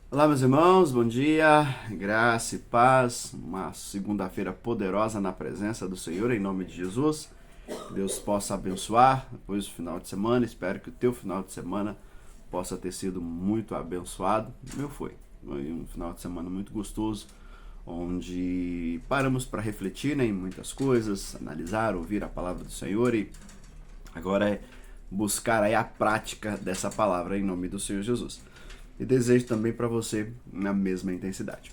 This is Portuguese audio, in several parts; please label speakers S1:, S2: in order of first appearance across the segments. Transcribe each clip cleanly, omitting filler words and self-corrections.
S1: Olá, meus irmãos, bom dia, graça e paz. Uma segunda-feira poderosa na presença do Senhor, em nome de Jesus. Que Deus possa abençoar depois do final de semana. Espero que o teu final de semana possa ter sido muito abençoado. O meu foi um final de semana muito gostoso, onde paramos para refletir, em muitas coisas, analisar, ouvir a palavra do Senhor e agora é buscar aí a prática dessa palavra em nome do Senhor Jesus. E desejo também para você na mesma intensidade.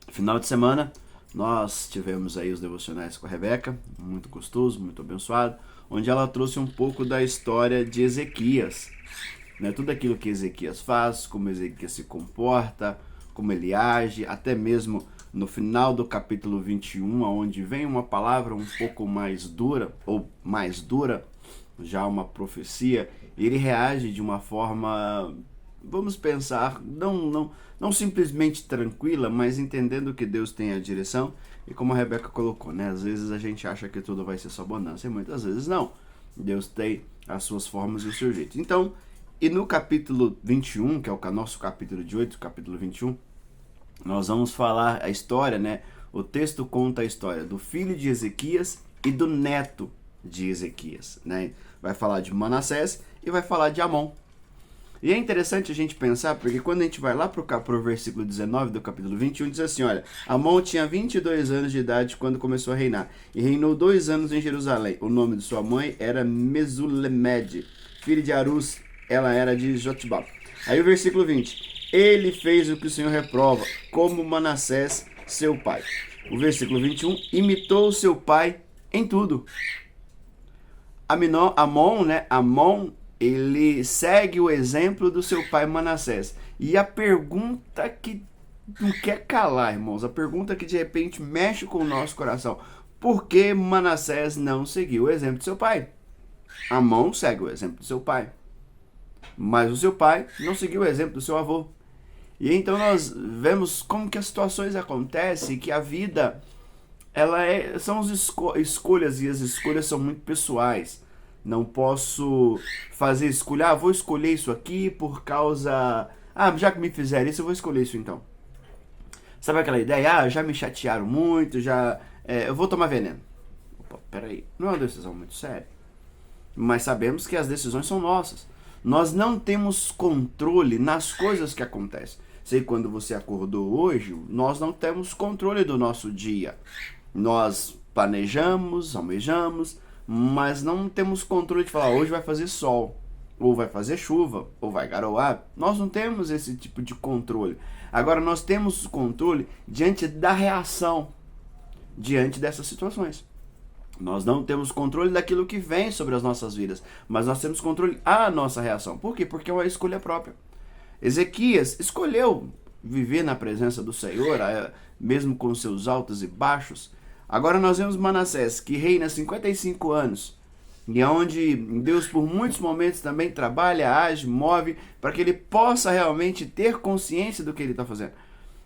S1: Final de semana, nós tivemos aí os devocionais com a Rebeca, muito gostoso, muito abençoado, onde ela trouxe um pouco da história de Ezequias, né? Tudo aquilo que Ezequias faz, como Ezequias se comporta, como ele age, até mesmo no final do capítulo 21, onde vem uma palavra um pouco mais dura, ou mais dura, já uma profecia, ele reage de uma forma, vamos pensar, não simplesmente tranquila, mas entendendo que Deus tem a direção. E como a Rebeca colocou, né? Às vezes a gente acha que tudo vai ser só bonança e muitas vezes não. Deus tem as suas formas e o seu jeito. Então, e no capítulo 21, que é o nosso capítulo de 8, capítulo 21, nós vamos falar a história, né? O texto conta a história do filho de Ezequias e do neto de Ezequias, né? Vai falar de Manassés e vai falar de Amon. E é interessante a gente pensar, porque quando a gente vai lá para o versículo 19 do capítulo 21, diz assim, olha, Amon tinha 22 anos de idade quando começou a reinar, e reinou 2 anos em Jerusalém. O nome de sua mãe era Mesulemede, filha de Arus, ela era de Jotbá. Aí o versículo 20, ele fez o que o Senhor reprova, como Manassés, seu pai. O versículo 21, imitou seu pai em tudo. Amon, né? Amon, ele segue o exemplo do seu pai Manassés. E a pergunta que não quer calar, irmãos, a pergunta que de repente mexe com o nosso coração: por que Manassés não seguiu o exemplo do seu pai? Amon segue o exemplo do seu pai, mas o seu pai não seguiu o exemplo do seu avô. E então nós vemos como que as situações acontecem, que a vida são as escolhas, e as escolhas são muito pessoais. Não posso fazer escolha, vou escolher isso aqui por causa, já que me fizeram isso, eu vou escolher isso então. Sabe aquela ideia? Já me chatearam muito, eu vou tomar veneno. Opa, peraí, não é uma decisão muito séria. Mas sabemos que as decisões são nossas. Nós não temos controle nas coisas que acontecem. Sei, quando você acordou hoje, nós não temos controle do nosso dia. Nós planejamos, almejamos, mas não temos controle de falar hoje vai fazer sol, ou vai fazer chuva, ou vai garoar. Nós não temos esse tipo de controle. Agora nós temos controle diante da reação diante dessas situações. Nós não temos controle daquilo que vem sobre as nossas vidas, mas nós temos controle à nossa reação. Por quê? Porque é uma escolha própria. Ezequias escolheu viver na presença do Senhor, mesmo com seus altos e baixos. Agora nós vemos Manassés, que reina 55 anos, e é onde Deus por muitos momentos também trabalha, age, move, para que ele possa realmente ter consciência do que ele está fazendo.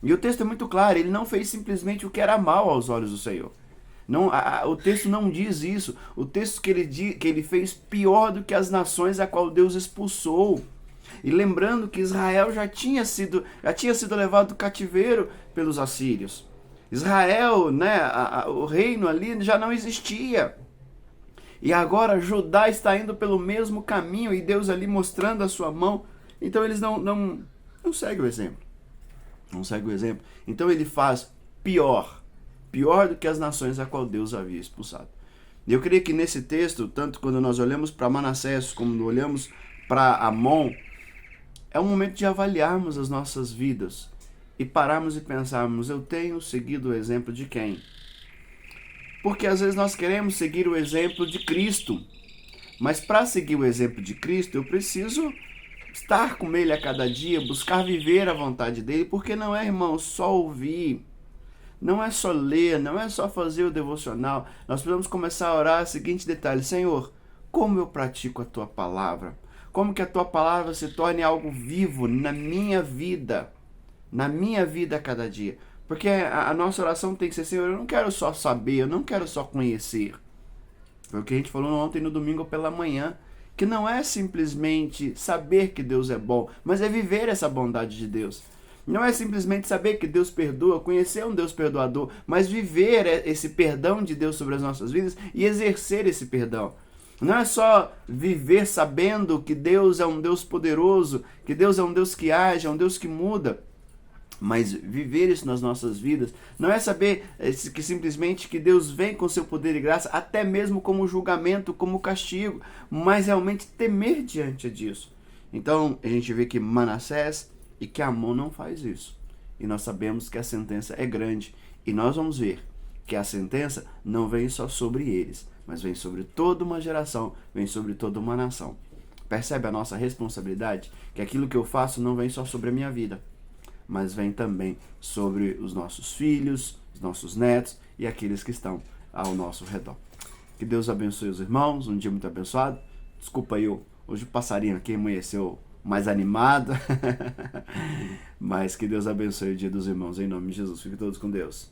S1: E o texto é muito claro, ele não fez simplesmente o que era mal aos olhos do Senhor. Não, o texto não diz isso. O texto que ele fez pior do que as nações a qual Deus expulsou. E lembrando que Israel já tinha sido levado do cativeiro pelos assírios. Israel, né, o reino ali já não existia. E agora Judá está indo pelo mesmo caminho e Deus ali mostrando a sua mão. Então eles não seguem o exemplo. Não segue o exemplo. Então ele faz pior do que as nações a qual Deus havia expulsado. E eu creio que nesse texto, tanto quando nós olhamos para Manassés como olhamos para Amon, é um momento de avaliarmos as nossas vidas e pararmos e pensarmos: eu tenho seguido o exemplo de quem? Porque às vezes nós queremos seguir o exemplo de Cristo, mas para seguir o exemplo de Cristo eu preciso estar com Ele a cada dia, buscar viver a vontade dEle, porque não é, irmão, só ouvir, não é só ler, não é só fazer o devocional. Nós precisamos começar a orar o seguinte detalhe: Senhor, como eu pratico a Tua palavra? Como que a Tua palavra se torne algo vivo na minha vida a cada dia? Porque a nossa oração tem que ser: Senhor, eu não quero só saber, eu não quero só conhecer. Foi o que a gente falou ontem no domingo pela manhã, que não é simplesmente saber que Deus é bom, mas é viver essa bondade de Deus. Não é simplesmente saber que Deus perdoa, conhecer um Deus perdoador, mas viver esse perdão de Deus sobre as nossas vidas e exercer esse perdão. Não é só viver sabendo que Deus é um Deus poderoso, que Deus é um Deus que age, é um Deus que muda, mas viver isso nas nossas vidas. Não é saber que simplesmente que Deus vem com seu poder e graça, até mesmo como julgamento, como castigo, mas realmente temer diante disso. Então a gente vê que Manassés e que Amon não faz isso. E nós sabemos que a sentença é grande. E nós vamos ver que a sentença não vem só sobre eles, mas vem sobre toda uma geração, vem sobre toda uma nação. Percebe a nossa responsabilidade? Que aquilo que eu faço não vem só sobre a minha vida, mas vem também sobre os nossos filhos, os nossos netos e aqueles que estão ao nosso redor. Que Deus abençoe os irmãos, um dia muito abençoado. Desculpa aí, hoje o passarinho aqui amanheceu mais animado, mas que Deus abençoe o dia dos irmãos, em nome de Jesus. Fiquem todos com Deus.